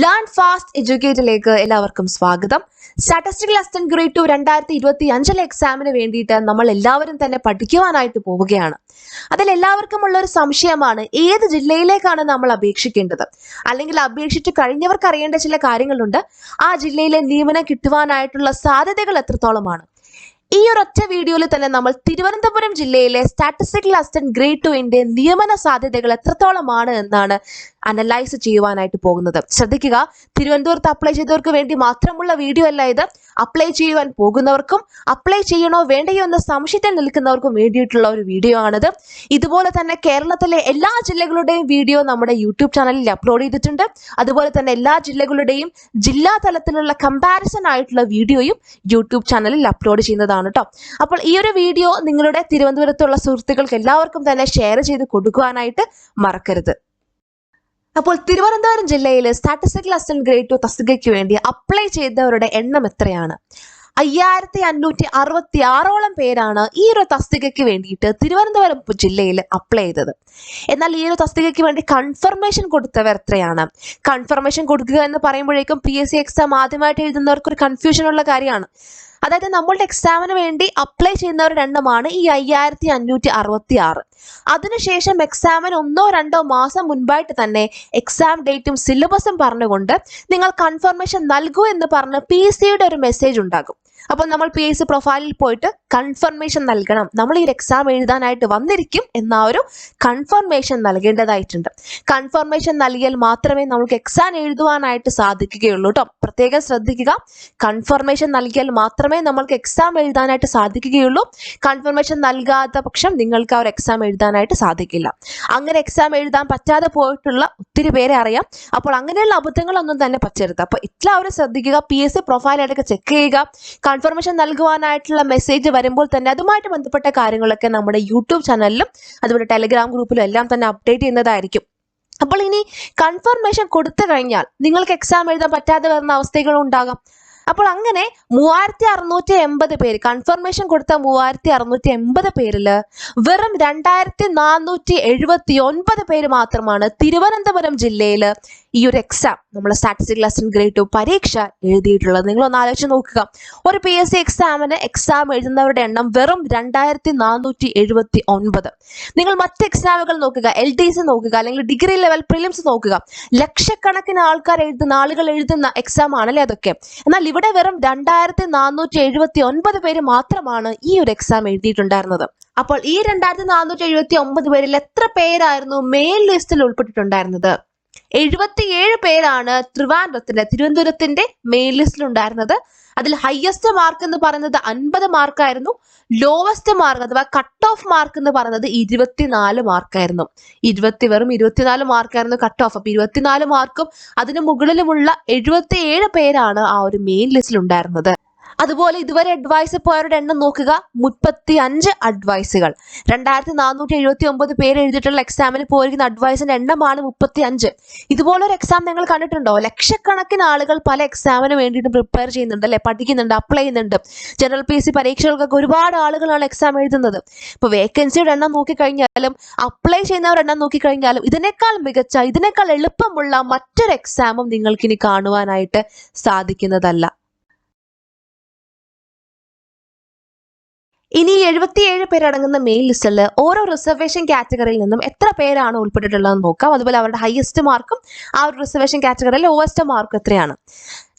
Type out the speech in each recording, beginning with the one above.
Learn fast എഡ്യൂക്കേറ്റിലേക്ക് എല്ലാവർക്കും സ്വാഗതം. Statistical assistant grade 2 2025 എക്സാമിന് വേണ്ടിയിട്ട് നമ്മൾ എല്ലാവരും തന്നെ പഠിക്കുവാനായിട്ട് പോവുകയാണ്. അതിൽ എല്ലാവർക്കും ഉള്ള ഒരു സംശയമാണ്, ഏത് ജില്ലയിലേക്കാണ് നമ്മൾ അപേക്ഷിക്കേണ്ടത്, അല്ലെങ്കിൽ അപേക്ഷിച്ച് കഴിഞ്ഞവർക്ക് അറിയേണ്ട ചില കാര്യങ്ങളുണ്ട്. ആ ജില്ലയിലെ നിയമനം കിട്ടുവാനായിട്ടുള്ള സാധ്യതകൾ എത്രത്തോളമാണ്? ഈ ഒരൊറ്റ വീഡിയോയിൽ തന്നെ നമ്മൾ തിരുവനന്തപുരം ജില്ലയിലെ സ്റ്റാറ്റിസ്റ്റിക്കൽ അസിസ്റ്റന്റ് ഗ്രേഡ് 2 നിയമന സാധ്യതകൾ എത്രത്തോളമാണ് എന്നാണ് അനലൈസ് ചെയ്യുവാനായിട്ട് പോകുന്നത്. ശ്രദ്ധിക്കുക, തിരുവനന്തപുരത്ത് അപ്ലൈ ചെയ്തവർക്ക് വേണ്ടി മാത്രമുള്ള വീഡിയോ അല്ല ഇത്. അപ്ലൈ ചെയ്യുവാൻ പോകുന്നവർക്കും അപ്ലൈ ചെയ്യണോ വേണ്ടയോ എന്ന സംശയത്തിൽ നിൽക്കുന്നവർക്കും വേണ്ടിയിട്ടുള്ള ഒരു വീഡിയോ ആണിത്. ഇതുപോലെ തന്നെ കേരളത്തിലെ എല്ലാ ജില്ലകളുടെയും വീഡിയോ നമ്മുടെ യൂട്യൂബ് ചാനലിൽ അപ്ലോഡ് ചെയ്തിട്ടുണ്ട്. അതുപോലെ തന്നെ എല്ലാ ജില്ലകളുടെയും ജില്ലാ തലത്തിലുള്ള കമ്പാരിസൺ ആയിട്ടുള്ള വീഡിയോയും യൂട്യൂബ് ചാനലിൽ അപ്ലോഡ് ചെയ്യുന്നതാണ് കേട്ടോ. അപ്പോൾ ഈ ഒരു വീഡിയോ നിങ്ങളുടെ തിരുവനന്തപുരത്തുള്ള സുഹൃത്തുക്കൾക്ക് എല്ലാവർക്കും തന്നെ ഷെയർ ചെയ്ത് കൊടുക്കുവാനായിട്ട് മറക്കരുത്. അപ്പോൾ തിരുവനന്തപുരം ജില്ലയിൽ സ്റ്റാറ്റിസ്റ്റിക്കൽ അസിസ്റ്റന്റ് ഗ്രേഡ് 2 തസ്തികയ്ക്ക് വേണ്ടി അപ്ലൈ ചെയ്തവരുടെ എണ്ണം എത്രയാണ്? 5566ഓളം പേരാണ് ഈ ഒരു തസ്തികയ്ക്ക് വേണ്ടിയിട്ട് തിരുവനന്തപുരം ജില്ലയിൽ അപ്ലൈ ചെയ്തത്. എന്നാൽ ഈ ഒരു തസ്തികയ്ക്ക് വേണ്ടി കൺഫർമേഷൻ കൊടുത്തവർ എത്രയാണ്? കൺഫർമേഷൻ കൊടുക്കുക എന്ന് പറയുമ്പോഴേക്കും PSC എക്സാം ആദ്യമായിട്ട് എഴുതുന്നവർക്ക് ഒരു കൺഫ്യൂഷൻ ഉള്ള കാര്യമാണ്. അതായത് നമ്മളുടെ എക്സാമിന് വേണ്ടി അപ്ലൈ ചെയ്യുന്നവരുടെ എണ്ണമാണ് ഈ 5566. അതിനുശേഷം എക്സാമിന് 1-2 മാസം മുൻപായിട്ട് തന്നെ എക്സാം ഡേറ്റും സിലബസും പറഞ്ഞുകൊണ്ട് നിങ്ങൾ കൺഫർമേഷൻ നൽകൂ എന്ന് പറഞ്ഞ് PSCയുടെ ഒരു മെസ്സേജ് ഉണ്ടാകും. അപ്പോൾ നമ്മൾ PSC പ്രൊഫൈലിൽ പോയിട്ട് കൺഫർമേഷൻ നൽകണം, നമ്മൾ ഈ എക്സാം എഴുതാനായിട്ട് വന്നിരിക്കും എന്ന ഒരു കൺഫർമേഷൻ നൽകേണ്ടതായിട്ടുണ്ട്. കൺഫർമേഷൻ നൽകിയാൽ മാത്രമേ നമുക്ക് എക്സാം എഴുതുവാനായിട്ട് സാധിക്കുകയുള്ളൂ കേട്ടോ. പ്രത്യേകം ശ്രദ്ധിക്കുക, കൺഫർമേഷൻ നൽകിയാൽ മാത്രമേ നമ്മൾക്ക് എക്സാം എഴുതാനായിട്ട് സാധിക്കുകയുള്ളൂ. കൺഫർമേഷൻ നൽകാത്ത പക്ഷം നിങ്ങൾക്ക് ആ ഒരു എക്സാം എഴുതാനായിട്ട് സാധിക്കില്ല. അങ്ങനെ എക്സാം എഴുതാൻ പറ്റാതെ പോയിട്ടുള്ള ഒത്തിരി പേരെ അറിയാം. അപ്പോൾ അങ്ങനെയുള്ള അബദ്ധങ്ങളൊന്നും തന്നെ പറ്റരുത്. അപ്പോൾ എല്ലാവരും ശ്രദ്ധിക്കുക, PSC പ്രൊഫൈൽ ഇടയ്ക്ക് ചെക്ക് ചെയ്യുക. കൺഫർമേഷൻ നൽകുവാനായിട്ടുള്ള മെസ്സേജ് വരുമ്പോൾ തന്നെ അതുമായിട്ട് ബന്ധപ്പെട്ട കാര്യങ്ങളൊക്കെ നമ്മുടെ യൂട്യൂബ് ചാനലിലും അതുപോലെ ടെലിഗ്രാം ഗ്രൂപ്പിലും എല്ലാം തന്നെ അപ്ഡേറ്റ് ചെയ്യുന്നതായിരിക്കും. അപ്പോൾ ഇനി കൺഫർമേഷൻ കൊടുത്തു കഴിഞ്ഞാൽ നിങ്ങൾക്ക് എക്സാം എഴുതാൻ പറ്റാതെ വരുന്ന അവസ്ഥകളും ഉണ്ടാകാം. അപ്പോൾ അങ്ങനെ 3680 പേര് കൺഫർമേഷൻ കൊടുത്ത 3680 പേരിൽ വെറും 2479 പേര് മാത്രമാണ് തിരുവനന്തപുരം ജില്ലയിൽ ഈ ഒരു എക്സാം, നമ്മൾ സ്റ്റാറ്റിസ്റ്റിക്കൽ അസിസ്റ്റന്റ് ഗ്രേഡ് 2 പരീക്ഷ എഴുതിയിട്ടുള്ളത്. നിങ്ങളൊന്ന് ആലോചിച്ച് നോക്കുക, ഒരു PSC എക്സാമിന് എക്സാം എഴുതുന്നവരുടെ എണ്ണം വെറും 2479. നിങ്ങൾ മറ്റ് എക്സാമുകൾ നോക്കുക, LDC നോക്കുക, അല്ലെങ്കിൽ ഡിഗ്രി ലെവൽ പ്രിലിംസ് നോക്കുക, ലക്ഷക്കണക്കിന് ആളുകൾ എഴുതുന്ന എക്സാം ആണല്ലേ അതൊക്കെ. എന്നാൽ ഇവിടെ വെറും 2479 പേര് മാത്രമാണ് ഈ ഒരു എക്സാം എഴുതിയിട്ടുണ്ടായിരുന്നത്. അപ്പോൾ ഈ 2479 പേരിൽ എത്ര പേരായിരുന്നു മെയിൻ ലിസ്റ്റിൽ ഉൾപ്പെട്ടിട്ടുണ്ടായിരുന്നത്? 77 പേരാണ് തിരുവനന്തപുരത്തിന്റെ മെയിൻ ലിസ്റ്റിൽ ഉണ്ടായിരുന്നത്. അതിൽ ഹയസ്റ്റ് മാർക്ക് എന്ന് പറയുന്നത് 50 മാർക്കായിരുന്നു. ലോവസ്റ്റ് മാർക്ക് അഥവാ കട്ട് ഓഫ് മാർക്ക് എന്ന് പറയുന്നത് 24 മാർക്കായിരുന്നു. വെറും 24 മാർക്കായിരുന്നു കട്ട് ഓഫ്. അപ്പൊ 24 മാർക്കും അതിന് മുകളിലുമുള്ള 77 പേരാണ് ആ ഒരു മെയിൻ ലിസ്റ്റിൽ ഉണ്ടായിരുന്നത്. അതുപോലെ ഇതുവരെ അഡ്വൈസ് പോയവരുടെ എണ്ണം നോക്കുക, 35 അഡ്വൈസുകൾ. 2479 പേര് എഴുതിയിട്ടുള്ള എക്സാമിന് പോയിരിക്കുന്ന അഡ്വൈസിന്റെ എണ്ണമാണ് 35. ഇതുപോലൊരു എക്സാം നിങ്ങൾ കണ്ടിട്ടുണ്ടോ? ലക്ഷക്കണക്കിന് ആളുകൾ പല എക്സാമിന് വേണ്ടിയിട്ട് പ്രിപ്പയർ ചെയ്യുന്നുണ്ട് അല്ലെ, പഠിക്കുന്നുണ്ട്, അപ്ലൈ ചെയ്യുന്നുണ്ട്. ജനറൽ PSC പരീക്ഷകൾക്കൊക്കെ ഒരുപാട് ആളുകളാണ് എക്സാം എഴുതുന്നത്. ഇപ്പൊ വേക്കൻസിയുടെ എണ്ണം നോക്കിക്കഴിഞ്ഞാലും അപ്ലൈ ചെയ്യുന്നവരുടെ എണ്ണം നോക്കിക്കഴിഞ്ഞാലും ഇതിനേക്കാൾ മികച്ച, ഇതിനേക്കാൾ എളുപ്പമുള്ള മറ്റൊരു എക്സാമും നിങ്ങൾക്കിനി കാണുവാനായിട്ട് സാധിക്കുന്നതല്ല. ഇനി 77 പേരടങ്ങുന്ന മെയിൻ ലിസ്റ്റിൽ ഓരോ റിസർവേഷൻ കാറ്റഗറിയിൽ നിന്നും എത്ര പേരാണ് ഉൾപ്പെട്ടിട്ടുള്ളതെന്ന് നോക്കാം. അതുപോലെ അവരുടെ ഹയസ്റ്റ് മാർക്കും ആ ഒരു റിസർവേഷൻ കാറ്റഗറിയിൽ ലോവസ്റ്റ് മാർക്കും എത്രയാണ്?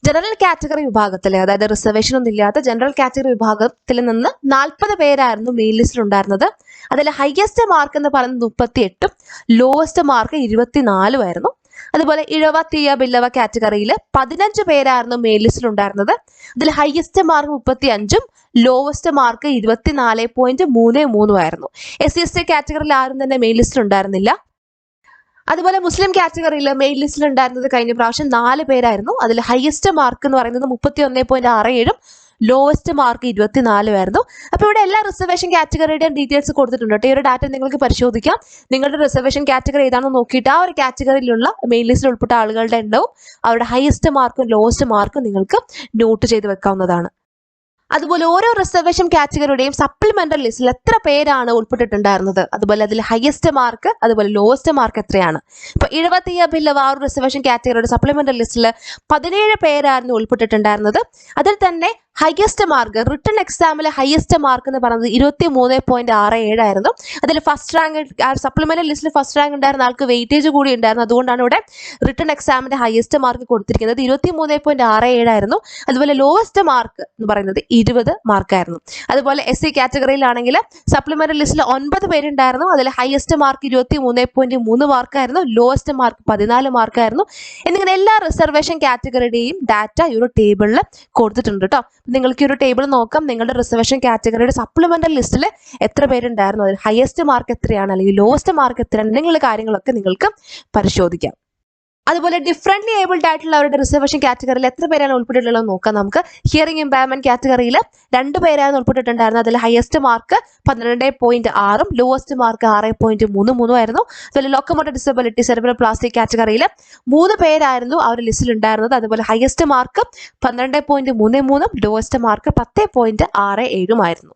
ജനറൽ കാറ്റഗറി വിഭാഗത്തിൽ, അതായത് റിസർവേഷൻ ഒന്നും ഇല്ലാത്ത ജനറൽ കാറ്റഗറി വിഭാഗത്തിൽ നിന്ന് 40 പേരായിരുന്നു മെയിൻ ലിസ്റ്റിൽ ഉണ്ടായിരുന്നത്. അതിൽ ഹയസ്റ്റ് മാർക്ക് എന്ന് പറയുന്നത് 38ഉം ലോവസ്റ്റ് മാർക്ക് 24 ആയിരുന്നു. അതുപോലെ ഇഴവ, തീയ, ബില്ലവ കാറ്റഗറിയിൽ 15 പേരായിരുന്നു മെയിൻ ലിസ്റ്റിൽ ഉണ്ടായിരുന്നത്. അതിൽ ഹയസ്റ്റ് മാർക്ക് 35ഉം ലോവസ്റ്റ് മാർക്ക് 24.33 ആയിരുന്നു. SC/ST കാറ്റഗറിയിൽ ആരും തന്നെ മെയിൻ ലിസ്റ്റിൽ ഉണ്ടായിരുന്നില്ല. അതുപോലെ മുസ്ലിം കാറ്റഗറിയിൽ മെയിൻ ലിസ്റ്റിൽ ഉണ്ടായിരുന്നത് കഴിഞ്ഞ പ്രാവശ്യം 4 പേരായിരുന്നു. അതിൽ ഹയസ്റ്റ് മാർക്ക് എന്ന് പറയുന്നത് 31.67ഉം ലോവസ്റ്റ് മാർക്ക് 24 ആയിരുന്നു. അപ്പോൾ ഇവിടെ എല്ലാ റിസർവേഷൻ കാറ്റഗറിയുടെയും ഡീറ്റെയിൽസ് കൊടുത്തിട്ടുണ്ട്. ഈ ഒരു ഡാറ്റ നിങ്ങൾക്ക് പരിശോധിക്കാം. നിങ്ങളുടെ റിസർവേഷൻ കാറ്റഗറി ഏതാണെന്ന് നോക്കിയിട്ട് ആ ഒരു കാറ്റഗറിയിലുള്ള മെയിൻ ലിസ്റ്റിൽ ഉൾപ്പെട്ട ആളുകളുടെ എണ്ണവും അവരുടെ ഹയസ്റ്റ് മാർക്കും ലോവസ്റ്റ് മാർക്കും നിങ്ങൾക്ക് നോട്ട് ചെയ്ത് വെക്കാവുന്നതാണ്. അതുപോലെ ഓരോ റിസർവേഷൻ കാറ്റഗറിയുടെയും സപ്ലിമെന്ററി ലിസ്റ്റിൽ എത്ര പേരാണ് ഉൾപ്പെട്ടിട്ടുണ്ടായിരുന്നത്, അതുപോലെ അതിൽ ഹയസ്റ്റ് മാർക്ക്, അതുപോലെ ലോവസ്റ്റ് മാർക്ക് എത്രയാണ്. ഇപ്പൊ 70 ബില്ലവ ആ ഒരു റിസർവേഷൻ കാറ്റഗറിയുടെ സപ്ലിമെന്ററി ലിസ്റ്റിൽ 17 പേരായിരുന്നു ഉൾപ്പെട്ടിട്ടുണ്ടായിരുന്നത്. അതിൽ തന്നെ ഹയസ്റ്റ് മാർക്ക് റിട്ടൺ എക്സാമിലെ ഹയസ്റ്റ് മാർക്ക് എന്ന് പറയുന്നത് 23.67 ആയിരുന്നു. അതിൽ ഫസ്റ്റ് റാങ്ക് സപ്ലിമെന്ററി ലിസ്റ്റിൽ ഫസ്റ്റ് റാങ്ക് ഉണ്ടായിരുന്ന ആൾക്ക് വെയിറ്റേജ് കൂടി ഉണ്ടായിരുന്നു. അതുകൊണ്ടാണ് ഇവിടെ റിട്ടൺ എക്സാമിന്റെ ഹയസ്റ്റ് മാർക്ക് കൊടുത്തിരിക്കുന്നത് 23.67 ആയിരുന്നു. അതുപോലെ ലോവസ്റ്റ് മാർക്ക് എന്ന് പറയുന്നത് 20 മാർക്കായിരുന്നു. അതുപോലെ SC കാറ്റഗറിയിലാണെങ്കിൽ സപ്ലിമെന്ററി ലിസ്റ്റിൽ 9 പേരുണ്ടായിരുന്നു. അതിൽ ഹയസ്റ്റ് മാർക്ക് 23.3 മാർക്കായിരുന്നു, ലോവസ്റ്റ് മാർക്ക് 14 മാർക്കായിരുന്നു. എന്നിങ്ങനെ എല്ലാ റിസർവേഷൻ കാറ്റഗറിയുടെയും ഡാറ്റ ഈ ഒരു ടേബിളിൽ കൊടുത്തിട്ടുണ്ട് കേട്ടോ. നിങ്ങൾക്ക് ഈ ഒരു ടേബിൾ നോക്കാം. നിങ്ങളുടെ റിസർവേഷൻ കാറ്റഗറിയുടെ സപ്ലിമെന്ററി ലിസ്റ്റിൽ എത്ര പേരുണ്ടായിരുന്നു, അതിൽ ഹയസ്റ്റ് മാർക്ക് എത്രയാണ് അല്ലെങ്കിൽ ലോവസ്റ്റ് മാർക്ക് എത്രയാണ്, നിങ്ങളുടെ കാര്യങ്ങളൊക്കെ നിങ്ങൾക്ക് പരിശോധിക്കാം. അതുപോലെ ഡിഫറെന്റ്ലി ഏബിൾഡ് ആയിട്ടുള്ള അവരുടെ റിസർവേഷൻ കാറ്റഗറിയിൽ എത്ര പേരാണ് ഉൾപ്പെട്ടിട്ടുള്ളത് നോക്കാം നമുക്ക്. ഹിയറിംഗ് ഇംപയർമെന്റ് കാറ്റഗറിയിൽ 2 പേരാണ് ഉൾപ്പെട്ടിട്ടുണ്ടായിരുന്നത്. അതിൽ ഹയസ്റ്റ് മാർക്ക് 12.6ഉം ലോവസ്റ്റ് മാർക്ക് 6.33 ആയിരുന്നു. അതുപോലെ ലോക്കോമോട്ടർ ഡിസബിലിറ്റി സെറിബ്രൽ പ്ലാസ്റ്റി കാറ്റഗറിയിൽ 3 പേരായിരുന്നു ആ ഒരു ലിസ്റ്റിൽ ഉണ്ടായിരുന്നത്. അതുപോലെ ഹയസ്റ്റ് മാർക്ക് 12.33ഉം ലോവസ്റ്റ് മാർക്ക് 10.67ഉം ആയിരുന്നു.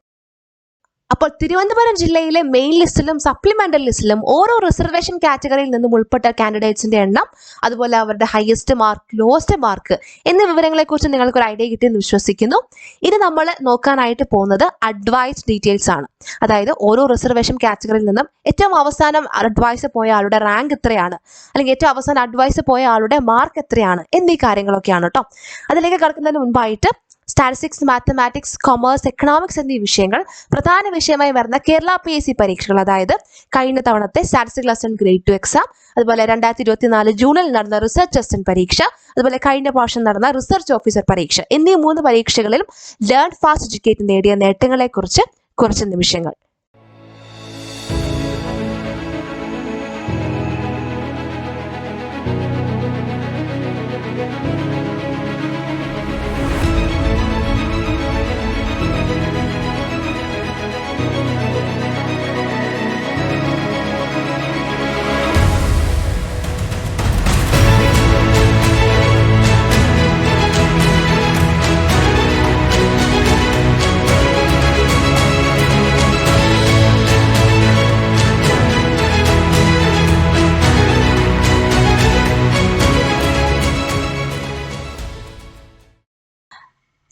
അപ്പോൾ തിരുവനന്തപുരം ജില്ലയിലെ മെയിൻ ലിസ്റ്റിലും സപ്ലിമെന്ററി ലിസ്റ്റിലും ഓരോ റിസർവേഷൻ കാറ്റഗറിയിൽ നിന്നും ഉൾപ്പെട്ട കാൻഡിഡേറ്റ്സിന്റെ എണ്ണം, അതുപോലെ അവരുടെ ഹയസ്റ്റ് മാർക്ക്, ലോവസ്റ്റ് മാർക്ക് എന്നീ വിവരങ്ങളെക്കുറിച്ച് നിങ്ങൾക്ക് ഒരു ഐഡിയ കിട്ടിയെന്ന് വിശ്വസിക്കുന്നു. ഇനി നമ്മൾ നോക്കാനായിട്ട് പോകുന്നത് അഡ്വൈസ് ഡീറ്റെയിൽസ് ആണ്. അതായത് ഓരോ റിസർവേഷൻ കാറ്റഗറിയിൽ നിന്നും ഏറ്റവും അവസാനം അഡ്വൈസ് പോയ ആളുടെ റാങ്ക് എത്രയാണ്, അല്ലെങ്കിൽ ഏറ്റവും അവസാനം അഡ്വൈസ് പോയ ആളുടെ മാർക്ക് എത്രയാണ് എന്നീ കാര്യങ്ങളൊക്കെയാണ് കേട്ടോ. അതിലേക്ക് കടക്കുന്നതിന് മുൻപായിട്ട് സ്റ്റാറ്റിസ്റ്റിക്സ്, മാത്തമാറ്റിക്സ്, കൊമേഴ്സ്, എക്കണോമിക്സ് എന്നീ വിഷയങ്ങൾ പ്രധാന വിഷയമായി വരുന്ന കേരള PSC പരീക്ഷകൾ, അതായത് കഴിഞ്ഞ തവണത്തെ സ്റ്റാറ്റിസ്റ്റിക്കൽ അസിസ്റ്റന്റ് ഗ്രേഡ് 2 എക്സാം, അതുപോലെ 2024 ജൂണിൽ നടന്ന റിസർച്ച് അസിസ്റ്റന്റ് പരീക്ഷ, അതുപോലെ കഴിഞ്ഞ വർഷം നടന്ന റിസർച്ച് ഓഫീസർ പരീക്ഷ എന്നീ 3 പരീക്ഷകളിലും ലേൺ ഫാസ്റ്റ് എഡ്യൂക്കേറ്റ് നേടിയ നേട്ടങ്ങളെക്കുറിച്ച് കുറച്ച് നിമിഷങ്ങൾ.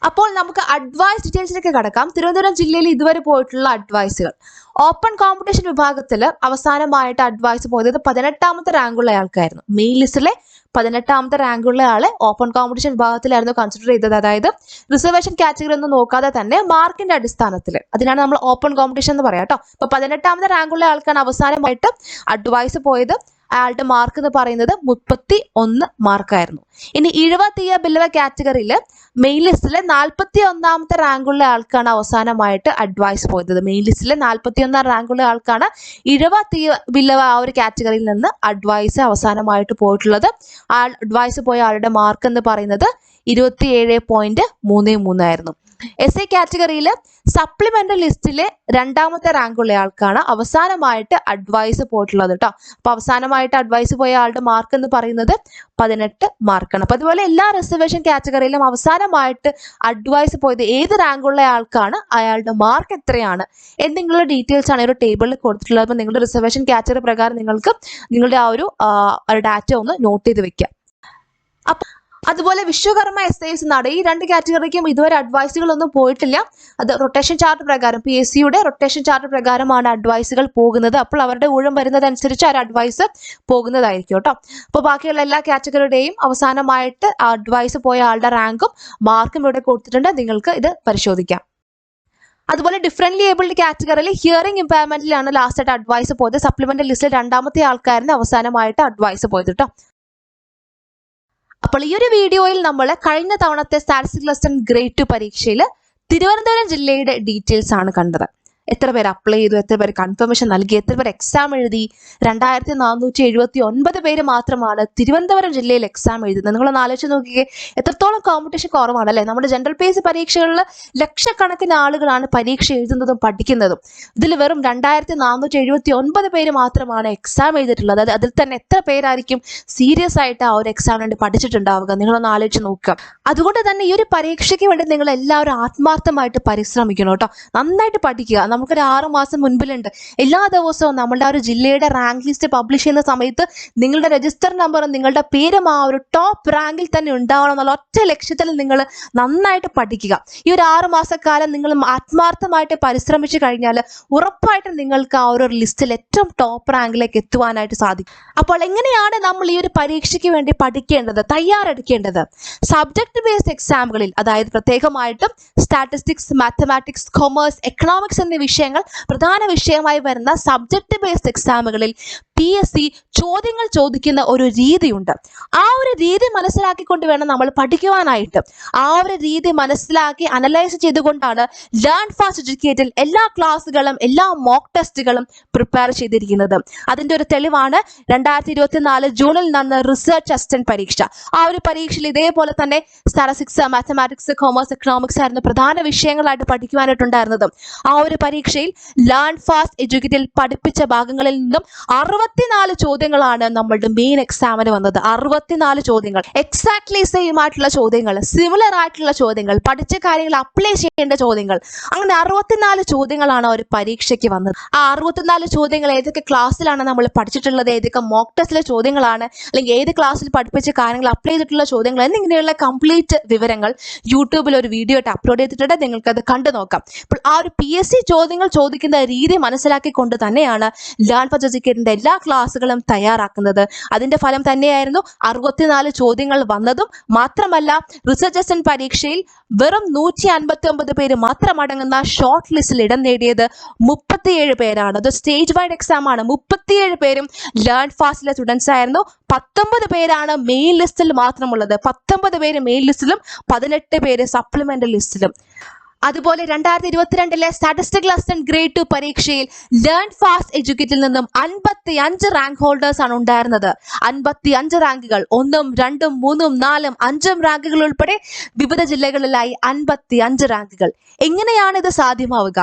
അപ്പോൾ നമുക്ക് അഡ്വൈസ് ഡീറ്റെയിൽസിലേക്ക് കടക്കാം. തിരുവനന്തപുരം ജില്ലയിൽ ഇതുവരെ പോയിട്ടുള്ള അഡ്വൈസുകൾ. ഓപ്പൺ കോമ്പറ്റീഷൻ വിഭാഗത്തിൽ അവസാനമായിട്ട് അഡ്വൈസ് പോയത് 18ാമത്തെ റാങ്കുള്ള ആൾക്കായിരുന്നു. മെയിൻ ലിസ്റ്റിലെ 18ാമത്തെ റാങ്കുള്ള ആളെ ഓപ്പൺ കോമ്പറ്റീഷൻ വിഭാഗത്തിലായിരുന്നു കൺസിഡർ ചെയ്തത്. അതായത് റിസർവേഷൻ കാറ്റഗറി ഒന്നും നോക്കാതെ തന്നെ മാർക്കിന്റെ അടിസ്ഥാനത്തിൽ, അതിനാണ് നമ്മൾ ഓപ്പൺ കോമ്പറ്റീഷൻ എന്ന് പറയാം കേട്ടോ. അപ്പൊ 18ാമത്തെ റാങ്കുള്ള ആൾക്കാണ് അവസാനമായിട്ട് അഡ്വൈസ് പോയത്. അയാളുടെ മാർക്ക് എന്ന് പറയുന്നത് 31 മാർക്കായിരുന്നു. ഇനി 70 ബില്ലവ കാറ്റഗറിയിൽ മെയിൻ ലിസ്റ്റിലെ 41ാമത്തെ റാങ്കുള്ള ആൾക്കാണ് അവസാനമായിട്ട് അഡ്വൈസ് പോയത്. മെയിൻ ലിസ്റ്റിലെ 41ാം റാങ്കുള്ള ആൾക്കാണ് 70 ബില്ലവ ആ ഒരു കാറ്റഗറിയിൽ നിന്ന് അഡ്വൈസ് അവസാനമായിട്ട് പോയിട്ടുള്ളത്. ആ അഡ്വൈസ് പോയ ആളുടെ മാർക്ക് എന്ന് പറയുന്നത് 27.33 ആയിരുന്നു. SC കാറ്റഗറിയിൽ സപ്ലിമെന്ററി ലിസ്റ്റിലെ 2ാമത്തെ റാങ്കുള്ള ആൾക്കാണ് അവസാനമായിട്ട് അഡ്വൈസ് പോയിട്ടുള്ളത് കേട്ടോ. അപ്പൊ അവസാനമായിട്ട് അഡ്വൈസ് പോയ ആളുടെ മാർക്ക് എന്ന് പറയുന്നത് 18 മാർക്കാണ്. അപ്പൊ അതുപോലെ എല്ലാ റിസർവേഷൻ കാറ്റഗറിയിലും അവസാനമായിട്ട് അഡ്വൈസ് പോയത് ഏത് റാങ്കുള്ള ആൾക്കാണ്, അയാളുടെ മാർക്ക് എത്രയാണ് എന്നുള്ള ഡീറ്റെയിൽസ് ആണ് ഒരു ടേബിളിൽ കൊടുത്തിട്ടുള്ളത്. അപ്പൊ നിങ്ങളുടെ റിസർവേഷൻ കാറ്റഗറി പ്രകാരം നിങ്ങൾക്ക് നിങ്ങളുടെ ആ ഒരു ഡാറ്റ ഒന്ന് നോട്ട് ചെയ്ത് വെക്കാം. അതുപോലെ വിശ്വകർമ്മ SIS എന്നാണ്. ഈ 2 കാറ്റഗറിക്കും ഇതുവരെ അഡ്വൈസുകളൊന്നും പോയിട്ടില്ല. അത് റൊട്ടേഷൻ ചാർട്ട് പ്രകാരം, PSCയുടെ റൊട്ടേഷൻ ചാർട്ട് പ്രകാരമാണ് അഡ്വൈസുകൾ പോകുന്നത്. അപ്പോൾ അവരുടെ ഊഴം വരുന്നതനുസരിച്ച് ആ അഡ്വൈസ് പോകുന്നതായിരിക്കും കേട്ടോ. അപ്പോൾ ബാക്കിയുള്ള എല്ലാ കാറ്റഗറിയുടെയും അവസാനമായിട്ട് അഡ്വൈസ് പോയ ആളുടെ റാങ്കും മാർക്കും ഇവിടെ കൊടുത്തിട്ടുണ്ട്. നിങ്ങൾക്ക് ഇത് പരിശോധിക്കാം. അതുപോലെ ഡിഫറെന്റ്ലി ഏബിൾഡ് കാറ്റഗറിയിൽ ഹിയറിംഗ് ഇംപയർമെന്റിലാണ് ലാസ്റ്റ് ആയിട്ട് അഡ്വൈസ് പോയത്. സപ്ലിമെന്ററി ലിസ്റ്റിൽ 2ാമത്തെ ആൾക്കാരന് അവസാനമായിട്ട് അഡ്വൈസ് പോയത് കേട്ടോ. അപ്പോൾ ഈ ഒരു വീഡിയോയിൽ നമ്മൾ കഴിഞ്ഞ തവണത്തെ സ്റ്റാറ്റിസ്റ്റിക്കൽ അസിസ്റ്റന്റ് ഗ്രേഡ് 2 പരീക്ഷയിൽ തിരുവനന്തപുരം ജില്ലയുടെ ഡീറ്റെയിൽസ് ആണ് കണ്ടത്. എത്ര പേര് അപ്ലൈ ചെയ്തു, എത്ര പേര് കൺഫർമേഷൻ നൽകി, എത്ര പേര് എക്സാം എഴുതി? 2479 പേര് മാത്രമാണ് തിരുവനന്തപുരം ജില്ലയിൽ എക്സാം എഴുതുന്നത്. നിങ്ങളൊന്ന് ആലോചിച്ച് നോക്കിയേ, എത്രത്തോളം കോമ്പറ്റീഷൻ കുറവാണ് അല്ലേ? നമ്മുടെ ജനറൽ പേസ് പരീക്ഷകളിൽ ലക്ഷക്കണക്കിന് ആളുകളാണ് പരീക്ഷ എഴുതുന്നതും പഠിക്കുന്നതും. ഇതിൽ വെറും 2479 പേര് മാത്രമാണ് എക്സാം എഴുതിയിട്ടുള്ളത്. അതിൽ തന്നെ എത്ര പേരായിരിക്കും സീരിയസ് ആയിട്ട് ആ ഒരു എക്സാമിന് വേണ്ടി പഠിച്ചിട്ടുണ്ടാവുക? നിങ്ങളൊന്ന് ആലോചിച്ച് നോക്കുക. അതുകൊണ്ട് തന്നെ ഈ ഒരു പരീക്ഷയ്ക്ക് വേണ്ടി നിങ്ങൾ എല്ലാവരും ആത്മാർത്ഥമായിട്ട് പരിശ്രമിക്കണം കേട്ടോ. നന്നായിട്ട് പഠിക്കുക. നമുക്കൊരു 6 മാസം മുൻപിലുണ്ട്. എല്ലാ ദിവസവും നമ്മളുടെ ആ ഒരു ജില്ലയുടെ റാങ്ക് ലിസ്റ്റ് പബ്ലിഷ് ചെയ്യുന്ന സമയത്ത് നിങ്ങളുടെ രജിസ്റ്റർ നമ്പറും നിങ്ങളുടെ പേരും ആ ഒരു ടോപ്പ് റാങ്കിൽ തന്നെ ഉണ്ടാവണം എന്നുള്ള ഒറ്റ ലക്ഷ്യത്തിൽ നിങ്ങൾ നന്നായിട്ട് പഠിക്കുക. ഈ ഒരു 6 മാസക്കാലം നിങ്ങൾ ആത്മാർത്ഥമായിട്ട് പരിശ്രമിച്ചു കഴിഞ്ഞാൽ ഉറപ്പായിട്ടും നിങ്ങൾക്ക് ആ ഒരു ലിസ്റ്റിൽ ഏറ്റവും ടോപ്പ് റാങ്കിലേക്ക് എത്തുവാനായിട്ട് സാധിക്കും. അപ്പോൾ എങ്ങനെയാണ് നമ്മൾ ഈ ഒരു പരീക്ഷയ്ക്ക് വേണ്ടി പഠിക്കേണ്ടത്, തയ്യാറെടുക്കേണ്ടത്? സബ്ജക്ട് ബേസ്ഡ് എക്സാമുകളിൽ, അതായത് പ്രത്യേകമായിട്ടും സ്റ്റാറ്റിസ്റ്റിക്സ്, മാത്തമാറ്റിക്സ്, കൊമേഴ്സ്, എക്കണോമിക്സ് എന്നീ വിഷയങ്ങൾ പ്രധാന വിഷയമായി വരുന്ന സബ്ജക്ട് ബേസ്ഡ് എക്സാമുകളിൽ PSC ചോദ്യങ്ങൾ ചോദിക്കുന്ന ഒരു രീതിയുണ്ട്. ആ ഒരു രീതി മനസ്സിലാക്കിക്കൊണ്ട് വേണം നമ്മൾ പഠിക്കുവാനായിട്ട്. ആ ഒരു രീതി മനസ്സിലാക്കി അനലൈസ് ചെയ്തുകൊണ്ടാണ് ലേൺ ഫാസ്റ്റ് എഡ്യൂക്കേറ്റിൽ എല്ലാ ക്ലാസ്സുകളും എല്ലാ മോക്ക് ടെസ്റ്റുകളും പ്രിപ്പയർ ചെയ്തിരിക്കുന്നത്. അതിൻ്റെ ഒരു തെളിവാണ് 2024 ജൂണിൽ നടന്ന റിസർച്ച് അസിസ്റ്റന്റ് പരീക്ഷ. ആ ഒരു പരീക്ഷയിൽ ഇതേപോലെ തന്നെ സ്റ്റാറ്റിസ്റ്റിക്സ്, മാത്തമാറ്റിക്സ്, കൊമേഴ്സ്, എക്കണോമിക്സ് ആയിരുന്നു പ്രധാന വിഷയങ്ങളായിട്ട് പഠിക്കുവാനായിട്ടുണ്ടായിരുന്നത്. ആ ഒരു പരീക്ഷയിൽ ലേൺ ഫാസ്റ്റ് എഡ്യൂക്കേറ്റിൽ പഠിപ്പിച്ച ഭാഗങ്ങളിൽ നിന്നും 64 ചോദ്യങ്ങളാണ് നമ്മളുടെ മെയിൻ എക്സാമിന് വന്നത്. 64 ചോദ്യങ്ങൾ, എക്സാക്ട്ലി സെയിം ആയിട്ടുള്ള ചോദ്യങ്ങൾ, സിമിലർ ആയിട്ടുള്ള ചോദ്യങ്ങൾ, പഠിച്ച കാര്യങ്ങൾ അപ്ലൈ ചെയ്യേണ്ട ചോദ്യങ്ങൾ, അങ്ങനെ 64 ചോദ്യങ്ങളാണ് ഒരു പരീക്ഷയ്ക്ക് വന്നത്. ആ 64 ചോദ്യങ്ങൾ ഏതൊക്കെ ക്ലാസ്സിലാണ് നമ്മൾ പഠിച്ചിട്ടുള്ളത്, ഏതൊക്കെ മോക്ക് ടെസ്റ്റിലെ ചോദ്യങ്ങളാണ്, അല്ലെങ്കിൽ ഏത് ക്ലാസ്സിൽ പഠിപ്പിച്ച കാര്യങ്ങൾ അപ്ലൈ ചെയ്തിട്ടുള്ള ചോദ്യങ്ങൾ എന്നിങ്ങനെയുള്ള കംപ്ലീറ്റ് വിവരങ്ങൾ യൂട്യൂബിൽ ഒരു വീഡിയോ ആയിട്ട് അപ്ലോഡ് ചെയ്തിട്ടുണ്ട്. നിങ്ങൾക്കത് കണ്ടു നോക്കാം. അപ്പോൾ ആ ഒരു PSC ചോദ്യങ്ങൾ ചോദിക്കുന്ന രീതി മനസ്സിലാക്കിക്കൊണ്ട് തന്നെയാണ് ലേൺ ഫാസ്റ്റ് എഡ്യൂക്കേറ്റിന്റെ എല്ലാ ക്ലാസ്സുകളും തയ്യാറാക്കുന്നത്. അതിന്റെ ഫലം തന്നെയായിരുന്നു 64 ചോദ്യങ്ങൾ വന്നതും. മാത്രമല്ല, റിസർച്ച് അസിസ്റ്റന്റ് പരീക്ഷയിൽ വെറും 159 പേര് മാത്രമടങ്ങുന്ന ഷോർട്ട് ലിസ്റ്റിൽ ഇടം നേടിയത് 37 പേരാണ്. അത് സ്റ്റേജ് വൈഡ് എക്സാം ആണ്. 37 പേരും ലേൺ ഫാസ്റ്റിലെ സ്റ്റുഡൻസ് ആയിരുന്നു. 19 പേരാണ് മെയിൻ ലിസ്റ്റിൽ മാത്രമുള്ളത്. 19 പേര് മെയിൻ ലിസ്റ്റിലും 18 പേര് സപ്ലിമെന്ററി ലിസ്റ്റിലും. അതുപോലെ 2022 സ്റ്റാറ്റിസ്റ്റിക്കൽ അസിസ്റ്റന്റ് ഗ്രേഡ് 2 പരീക്ഷയിൽ ലേൺ ഫാസ്റ്റ് എഡ്യൂക്കേറ്റിൽ നിന്നും 55 റാങ്ക് ഹോൾഡേഴ്സ് ആണ് ഉണ്ടായിരുന്നത്. 55 റാങ്കുകൾ, 1, 2, 3, 4, 5 റാങ്കുകൾ ഉൾപ്പെടെ വിവിധ ജില്ലകളിലായി 55 റാങ്കുകൾ. എങ്ങനെയാണ് ഇത് സാധ്യമാവുക?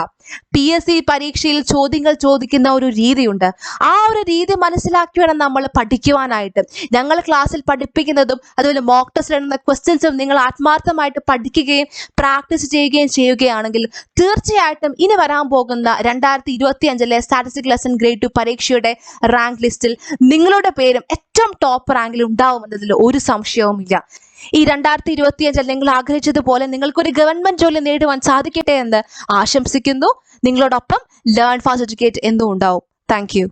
PSC പരീക്ഷയിൽ ചോദ്യങ്ങൾ ചോദിക്കുന്ന ഒരു രീതിയുണ്ട്. ആ ഒരു രീതി മനസ്സിലാക്കി വേണം നമ്മൾ പഠിക്കുവാനായിട്ട്. ഞങ്ങൾ ക്ലാസ്സിൽ പഠിപ്പിക്കുന്നതും അതുപോലെ മോക്ക് ടെസ്റ്റിൽ ഇടുന്ന ക്വസ്റ്റ്യൻസും നിങ്ങൾ ആത്മാർത്ഥമായിട്ട് പഠിക്കുകയും പ്രാക്ടീസ് ചെയ്യുകയും ചെയ്യുകയാണെങ്കിൽ തീർച്ചയായിട്ടും ഇനി വരാൻ പോകുന്ന 2025 സ്റ്റാറ്റിസ്റ്റിക്കൽ അസിസ്റ്റന്റ് ഗ്രേഡ് 2 പരീക്ഷയുടെ റാങ്ക് ലിസ്റ്റിൽ നിങ്ങളുടെ പേരും ഏറ്റവും ടോപ്പ് റാങ്കിൽ ഉണ്ടാവുമെന്നതിൽ ഒരു സംശയവുമില്ല. ഈ 2025 നിങ്ങൾ ആഗ്രഹിച്ചതുപോലെ നിങ്ങൾക്കൊരു ഗവൺമെന്റ് ജോലി നേടുവാൻ സാധിക്കട്ടെ എന്ന് ആശംസിക്കുന്നു. നിങ്ങളോടൊപ്പം ലേൺ ഫാസ്റ്റ് എഡ്യൂക്കേറ്റ് എന്നും ഉണ്ടാവും. Thank you.